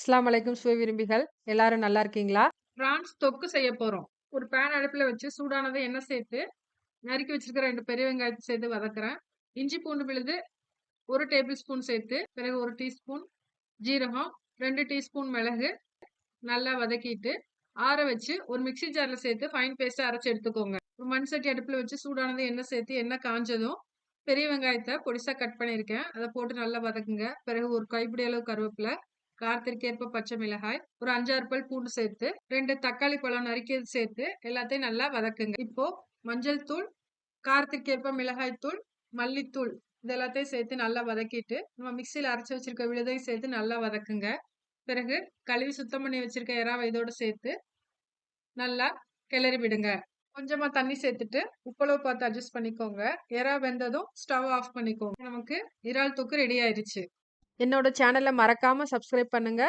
அஸ்ஸலாமு அலைக்கும் சுவை விரும்பிகள். எல்லாரும் நல்லா இருக்கீங்களா? பிரான்ஸ் தொக்கு செய்ய போறோம். ஒரு பேன் அடுப்புல வச்சு சூடானது எண்ணெய் சேர்த்து, நறுக்கி வச்சிருக்கிற 2 பெரிய வெங்காயத்த சேர்த்து வதக்குறேன். இஞ்சி பூண்டு விழுது 1 டேபிள் ஸ்பூன் சேர்த்து, பிறகு 1 டீஸ்பூன் ஜீரகம், 2 டீஸ்பூன் மிளகு நல்லா வதக்கிட்டு, ஆற வச்சு ஒரு மிக்ஸி ஜார்ல சேர்த்து ஃபைன் பேஸ்ட்டா அரைச்சு எடுத்துக்கோங்க. ஒரு மண் சட்டி அடுப்புல வச்சு சூடானது எண்ணெய் சேர்த்து, எண்ணெய் காஞ்சதும் பெரிய வெங்காயத்த பொடிசா கட் பண்ணியிருக்கேன். அத போட்டு நல்லா வதக்குங்க. பிறகு ஒரு கைப்பிடி அளவு கருவேப்பில, காரத்திற்கேற்ப பச்சை மிளகாய், ஒரு 5, 6 பல் பூண்டு சேர்த்து, 2 தக்காளி பழம் நறுக்கியது சேர்த்து எல்லாத்தையும் நல்லா வதக்குங்க. இப்போ மஞ்சள் தூள், காரத்திற்கேற்ப மிளகாய் தூள், மல்லித்தூள் இது எல்லாத்தையும் சேர்த்து நல்லா வதக்கிட்டு, நம்ம மிக்ஸியில அரைச்சு வச்சிருக்க விழுதையும் சேர்த்து நல்லா வதக்குங்க. பிறகு கழுவி சுத்தம் பண்ணி வச்சிருக்க எறாவ இதோட சேர்த்து நல்லா கிளறி விடுங்க. கொஞ்சமா தண்ணி சேர்த்துட்டு, உப்பளவு பார்த்து அட்ஜஸ்ட் பண்ணிக்கோங்க. எறா வெந்ததும் ஸ்டவ் ஆஃப் பண்ணிக்கோங்க. நமக்கு இறால் தொக்கு ரெடி ஆயிருச்சு. என்னோட சேனல மறக்காம சப்ஸ்கிரைப் பண்ணுங்க.